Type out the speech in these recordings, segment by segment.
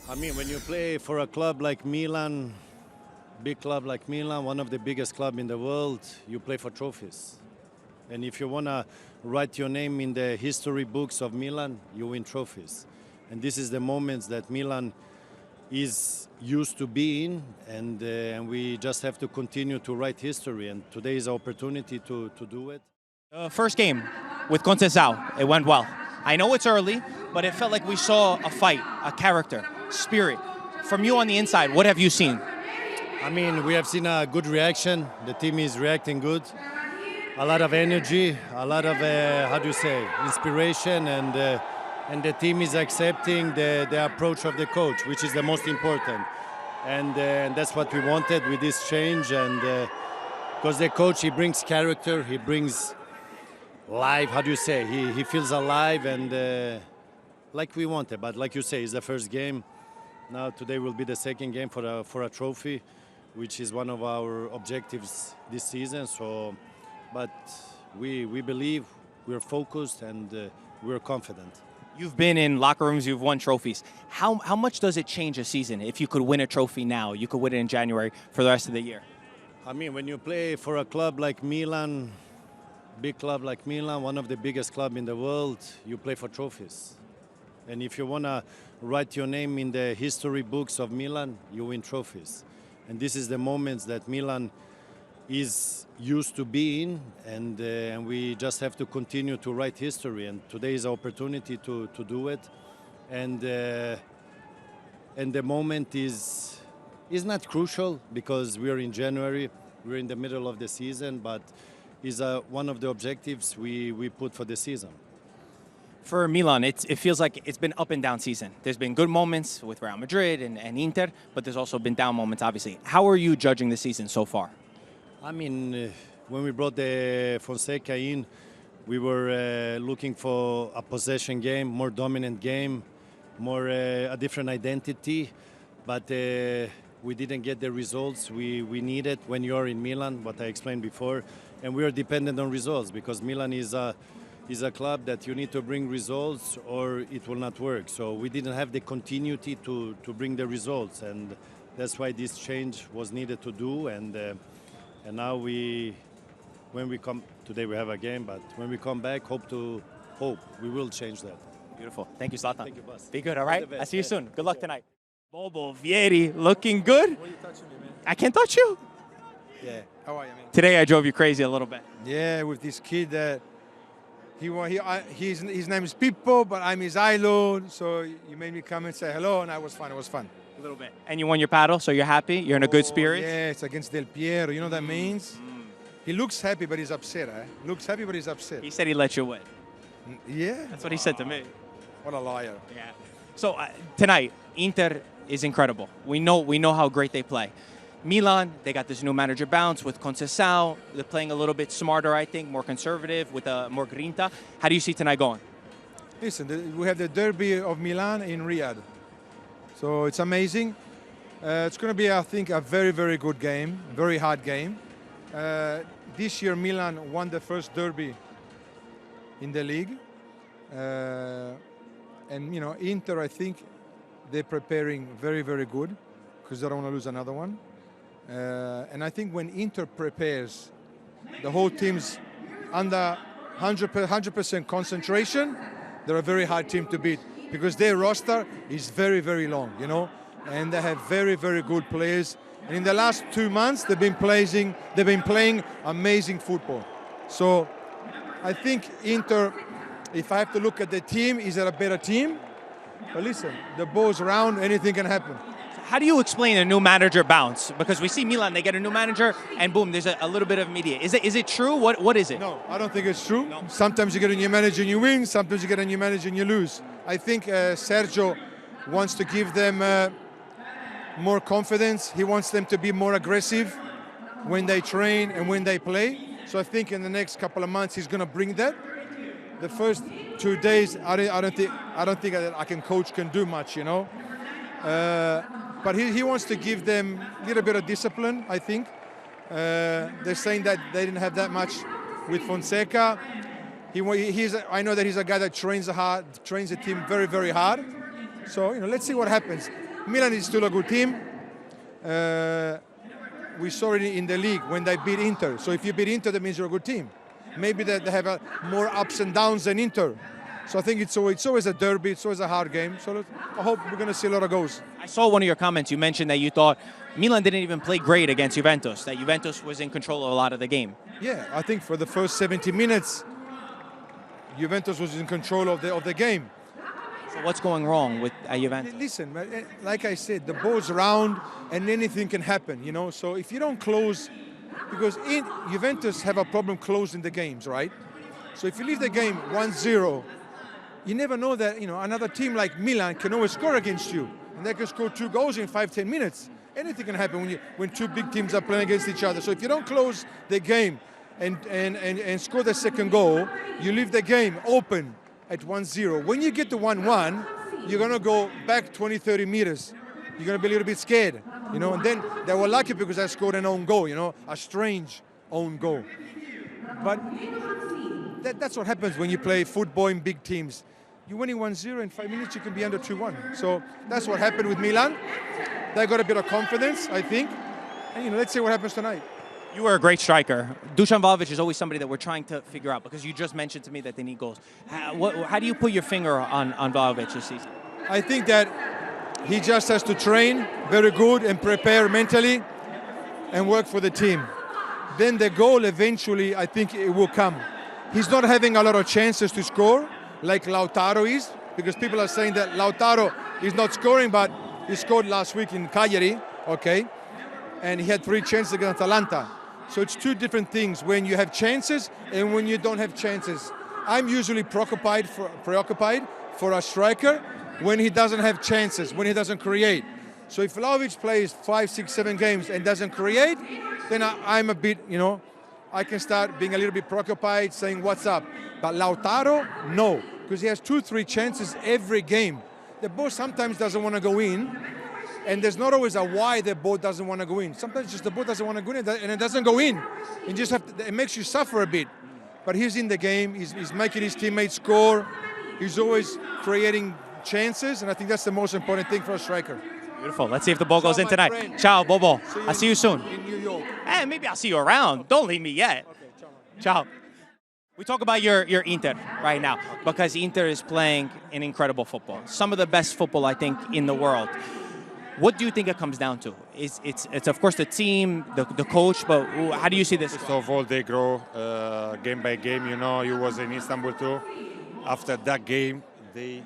I mean, when you play for a club like Milan, big club like Milan, one of the biggest clubs in the world, you play for trophies. And if you want to write your name in the history books of Milan, you win trophies. And this is the moments that Milan is used to be in, and we just have to continue to write history. And today is an opportunity to do it. First game with Conceição, it went well. I know it's early, but it felt like we saw a fight, a character, spirit. From you on the inside, what have you seen? I mean, we have seen a good reaction. The team is reacting good. A lot of energy, a lot of, inspiration, and the team is accepting the approach of the coach, which is the most important. And that's what we wanted with this change. And because the coach, he brings character, he brings life, he feels alive, and like we wanted. But like you say, it's the first game. Now today will be the second game for a trophy, which is one of our objectives this season. So, but we believe, we're focused, and we're confident. You've been in locker rooms, you've won trophies. How much does it change a season if you could win a trophy now, you could win it in January for the rest of the year? I mean, when you play for a club like Milan, big club like Milan, one of the biggest clubs in the world, you play for trophies. And if you want to write your name in the history books of Milan, you win trophies. And this is the moments that Milan is used to be in, and we just have to continue to write history. And today is an opportunity to do it. And the moment is not crucial because we're in January, we're in the middle of the season, but is one of the objectives we put for the season. For Milan, it feels like it's been up and down season. There's been good moments with Real Madrid and Inter, but there's also been down moments, obviously. How are you judging the season so far? I mean, when we brought the Fonseca in, we were looking for a possession game, more dominant game, more a different identity, but we didn't get the results we needed when you're in Milan, what I explained before, and we are dependent on results because Milan is a club that you need to bring results or it will not work. So we didn't have the continuity to bring the results, and that's why this change was needed to do. And now when we come, today we have a game, but when we come back, we will change that. Beautiful. Thank you, Zlatan. Thank you, boss. Be good, all right? I'll see you soon. Good luck tonight. Bobo, Vieri, looking good. Why are you touching me, man? I can't touch you. Yeah. How are you, man? Today I drove you crazy a little bit. Yeah, with this kid that his name is Pippo, but I'm his idol. So you made me come and say hello, and it was fun. It was fun. A little bit. And you won your paddle, so you're happy? You're in a good spirit? Yeah, it's against Del Piero. You know what that means? He looks happy, but he's upset, eh? Looks happy, but he's upset. He said he let you win. Yeah? That's what he said to me. What a liar. Yeah. So tonight, Inter is incredible. We know how great they play. Milan, they got this new manager bounce with Conceição. They're playing a little bit smarter, I think, more conservative with more grinta. How do you see tonight going? Listen, we have the derby of Milan in Riyadh. So it's amazing. It's going to be, I think, a very, very good game, very hard game. This year, Milan won the first derby in the league. And, you know, Inter, I think, they're preparing very, very good because they don't want to lose another one. And I think when Inter prepares, the whole team's under 100% concentration, they're a very hard team to beat because their roster is very, very long, you know, and they have very, very good players. And in the last 2 months, they've been playing amazing football. So I think Inter, if I have to look at the team, is it a better team? But listen, the ball's round, anything can happen. How do you explain a new manager bounce? Because we see Milan, they get a new manager, and boom, there's a little bit of media. Is it true? What is it? No, I don't think it's true. No. Sometimes you get a new manager and you win. Sometimes you get a new manager and you lose. I think Sergio wants to give them more confidence. He wants them to be more aggressive when they train and when they play. So I think in the next couple of months he's going to bring that. The first 2 days, I don't think that coach can do much, you know. But he wants to give them a little bit of discipline, I think. They're saying that they didn't have that much with Fonseca. I know that he's a guy that trains the team very, very hard. So, you know, let's see what happens. Milan is still a good team. We saw it in the league when they beat Inter. So if you beat Inter, that means you're a good team. Maybe they have more ups and downs than Inter. So I think it's always a derby. It's always a hard game. So I hope we're going to see a lot of goals. I saw one of your comments. You mentioned that you thought Milan didn't even play great against Juventus, that Juventus was in control of a lot of the game. Yeah, I think for the first 70 minutes, Juventus was in control of the game. So what's going wrong with Juventus? Listen, like I said, the ball's round and anything can happen, you know. So if you don't close, because Juventus have a problem closing the games, right? So if you leave the game 1-0, you never know that, you know, another team like Milan can always score against you. And they can score 2 goals in 5-10 minutes. Anything can happen when two big teams are playing against each other. So if you don't close the game and score the second goal, you leave the game open at 1-0. When you get to 1-1, you're going to go back 20, 30 meters. You're going to be a little bit scared, you know. And then they were lucky because I scored an own goal, you know, a strange own goal. But that's what happens when you play football in big teams. You're winning 1-0 in 5 minutes, you can be under 2-1. So that's what happened with Milan. They got a bit of confidence, I think. And, you know, let's see what happens tonight. You were a great striker. Dusan Vlahovic is always somebody that we're trying to figure out because you just mentioned to me that they need goals. How do you put your finger on Vlahovic this season? I think that he just has to train very good and prepare mentally and work for the team. Then the goal eventually, I think it will come. He's not having a lot of chances to score like Lautaro is, because people are saying that Lautaro is not scoring, but he scored last week in Cagliari, okay? And he had 3 chances against Atalanta. So it's 2 different things, when you have chances and when you don't have chances. I'm usually preoccupied for a striker when he doesn't have chances, when he doesn't create. So if Vlahovic plays 5, 6, 7 games and doesn't create, then I'm a bit, you know, I can start being a little bit preoccupied, saying what's up. But Lautaro, no, because he has 2, 3 chances every game. The ball sometimes doesn't want to go in, and there's not always a why the ball doesn't want to go in. Sometimes just the ball doesn't want to go in, and it doesn't go in. You just have to, it makes you suffer a bit. But he's in the game. He's making his teammates score. He's always creating chances, and I think that's the most important thing for a striker. Beautiful. Let's see if the ball goes in tonight. Friend. Ciao, Bobo. I'll see you soon. In New York. Hey, maybe I'll see you around. Don't leave me yet. Okay, Ciao. We talk about your Inter right now because Inter is playing an incredible football. Some of the best football, I think, in the world. What do you think it comes down to? It's of course the team, the coach, but how do you see this? First of all, they grow game by game. You know, you was in Istanbul too. After that game, they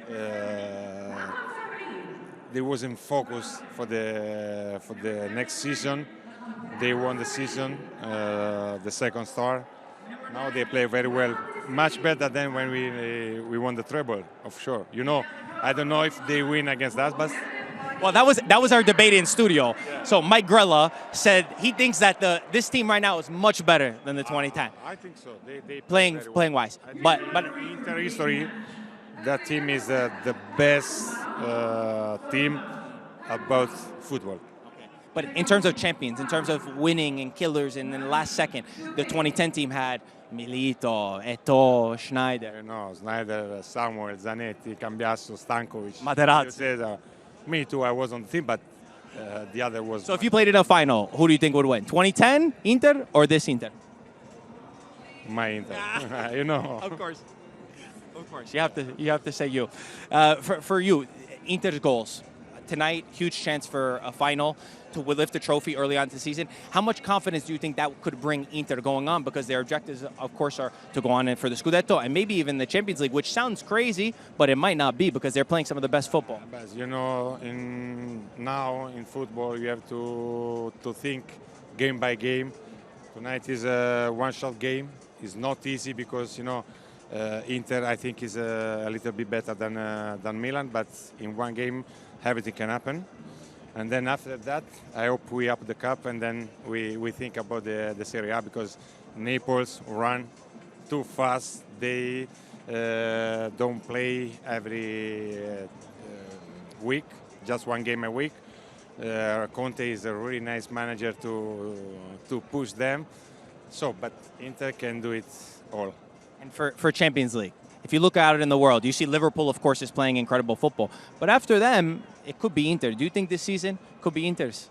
wasn't focused for the next season. They won the season, the second star. Now they play very well, much better than when we won the treble, of sure. You know, I don't know if they win against us, but well, that was our debate in studio. Yeah. So Mike Grella said he thinks that this team right now is much better than the 2010. I think so. They playing wise, but in Inter history, that team is the best team about football. But in terms of champions, in terms of winning and killers, and in the last second, the 2010 team had Milito, Eto'o, Schneider. You know, Schneider, Samuel, Zanetti, Cambiasso, Stankovic. Materazzi. Me too, I was on the team, but the other was... So if you played in a final, who do you think would win? 2010 Inter or this Inter? My Inter, you know. Of course. You have to say you. For you, Inter's goals. Tonight, huge chance for a final to lift the trophy early on in the season. How much confidence do you think that could bring Inter going on? Because their objectives, of course, are to go on for the Scudetto and maybe even the Champions League, which sounds crazy, but it might not be because they're playing some of the best football. But you know, now in football, you have to think game by game. Tonight is a one-shot game. It's not easy because, you know, Inter, I think, is a little bit better than Milan, but in one game, everything can happen. And then after that, I hope we up the cup and then we think about the Serie A, because Naples run too fast. They don't play every week, just one game a week. Conte is a really nice manager to push them. So, but Inter can do it all. And for Champions League, if you look out in the world, you see Liverpool, of course, is playing incredible football. But after them, it could be Inter. Do you think this season could be Inter's?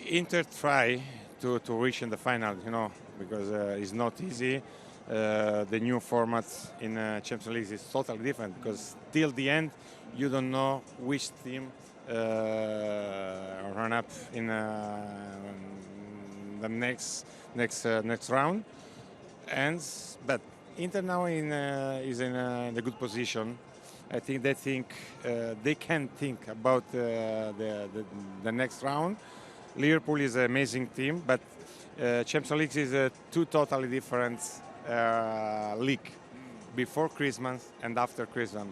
Inter try to reach in the final, because it's not easy. The new format in Champions League is totally different because till the end you don't know which team run up in the next round. But Inter now is in a good position. I think they can think about the next round. Liverpool is an amazing team, but Champions League is a two totally different league before Christmas and after Christmas.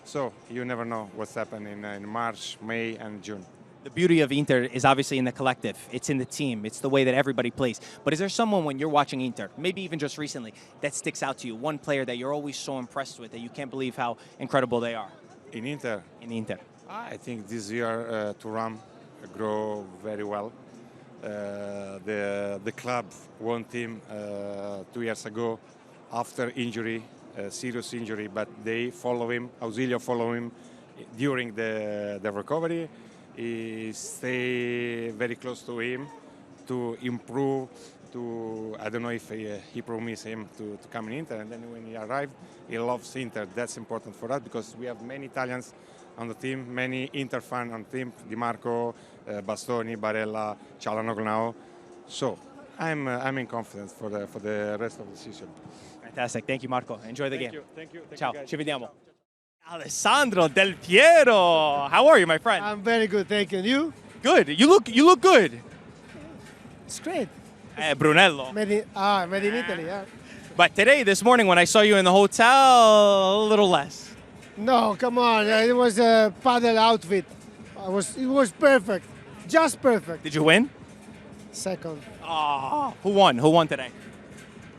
So you never know what's happening in March, May, and June. The beauty of Inter is obviously in the collective. It's in the team. It's the way that everybody plays. But is there someone when you're watching Inter, maybe even just recently, that sticks out to you? One player that you're always so impressed with that you can't believe how incredible they are? In Inter? In Inter. I think this year Thuram grow very well. The club won him 2 years ago after injury, serious injury, but they follow him, Auxilio follow him during the recovery. He stay very close to him to improve. I don't know if he promised him to come in Inter, and then when he arrived, he loves Inter. That's important for us because we have many Italians on the team, many Inter fans on the team, Di Marco, Bastoni, Barella, Çalhanoğlu now. So I'm in confidence for the rest of the season. Fantastic. Thank you, Marco. Enjoy the game. Thank you. Ciao. Ci vediamo. Alessandro Del Piero. How are you, my friend? I'm very good, thank you. And you? Good. You look good. It's great. Brunello. Made in Italy, yeah. But today, this morning, when I saw you in the hotel, a little less. No, come on. It was a paddle outfit. It was perfect. Just perfect. Did you win? Second. Oh, who won? Who won today?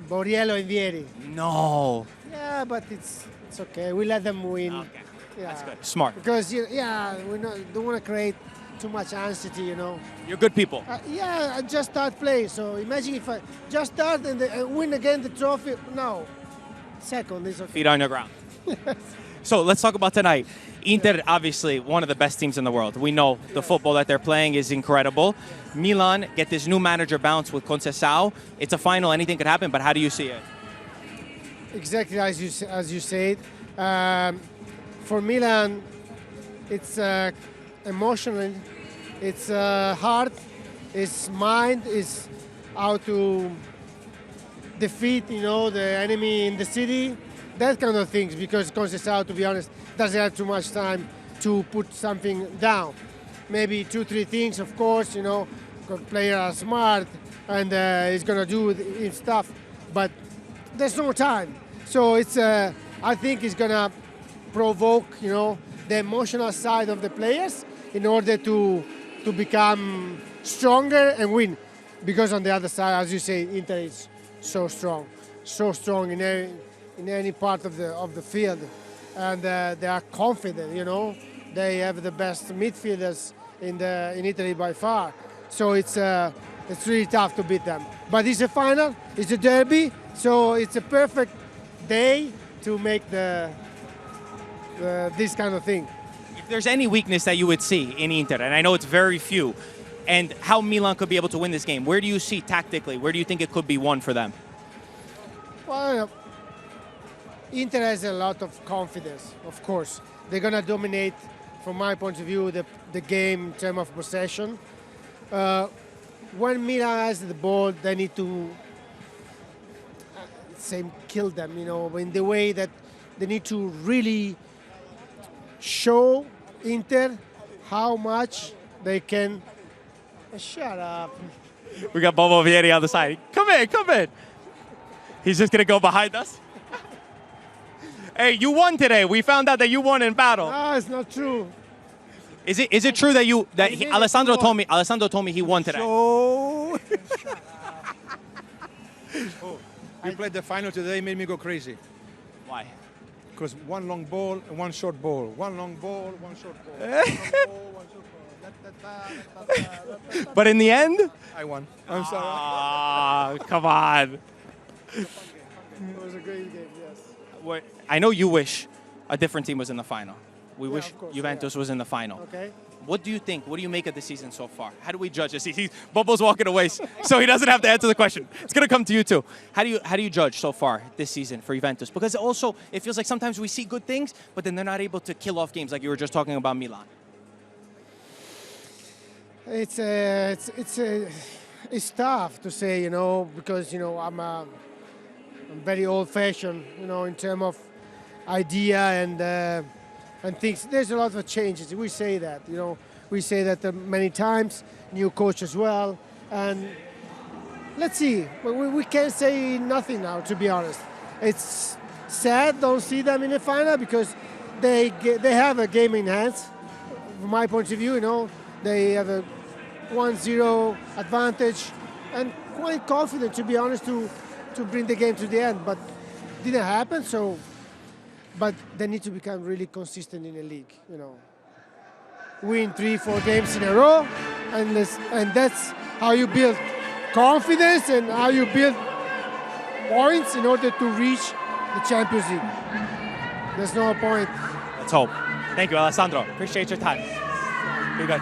Borriello and Vieri. No. Yeah, but it's okay. We let them win. Okay. Yeah. That's good. Smart. Because, we don't want to create too much anxiety, You're good people. I just start playing. So imagine if I just start and win again the trophy. No. Second is okay. Feet on the ground. So let's talk about tonight. Inter, obviously, one of the best teams in the world. We know the football that they're playing is incredible. Milan get this new manager bounce with Conceição. It's a final. Anything could happen, but how do you see it? Exactly as you said. For Milan, it's emotional, it's heart, it's mind, it's how to defeat, the enemy in the city, that kind of things. Because Conceição, to be honest, doesn't have too much time to put something down. Maybe 2-3 things, of course. Players are smart and he's gonna do his stuff, but there's no time. So it's I think it's gonna provoke the emotional side of the players in order to become stronger and win. Because on the other side, as you say, Inter is so strong in any part of the field, and they are confident. They have the best midfielders in Italy by far. So it's really tough to beat them. But it's a final, it's a derby, so it's a perfect day to make this kind of thing. If there's any weakness that you would see in Inter, and I know it's very few, and how Milan could be able to win this game, where do you see tactically? Where do you think it could be won for them? Well, Inter has a lot of confidence, of course. They're going to dominate, from my point of view, the game in terms of possession. When Milan has the ball, they need to kill them, in the way that they need to really show Inter how much they can. Shut up. We got Bobo Vieri on the side. Come in. He's just going to go behind us. Hey, you won today. We found out that you won in battle. No, it's not true. Is it true that Alessandro told me he won today? So we played the final today, made me go crazy. Why? Because one long ball and one short ball. One long ball, one short ball. One long ball, one short ball. But in the end? I won. I'm sorry. Ah, come on. It was a great game, yes. I know you wish a different team was in the final. We wish of course, Juventus was in the final. Okay. What do you think? What do you make of the season so far? How do we judge this? Bobo's walking away, so he doesn't have to answer the question. It's going to come to you too. How do you judge so far this season for Juventus? Because also it feels like sometimes we see good things, but then they're not able to kill off games like you were just talking about Milan. It's tough to say, because I'm very old-fashioned, in terms of idea and things. There's a lot of changes. We say that, we say that many times. New coach as well, and let's see. We can't say nothing now, to be honest. It's sad don't see them in the final because they have a game in hands. From my point of view, they have a 1-0 advantage and quite confident, to be honest, to bring the game to the end, but didn't happen. So, but they need to become really consistent in the league. Win 3-4 games in a row, and that's how you build confidence and how you build points in order to reach the Champions League. There's no point. Let's hope. Thank you, Alessandro. Appreciate your time. Be good.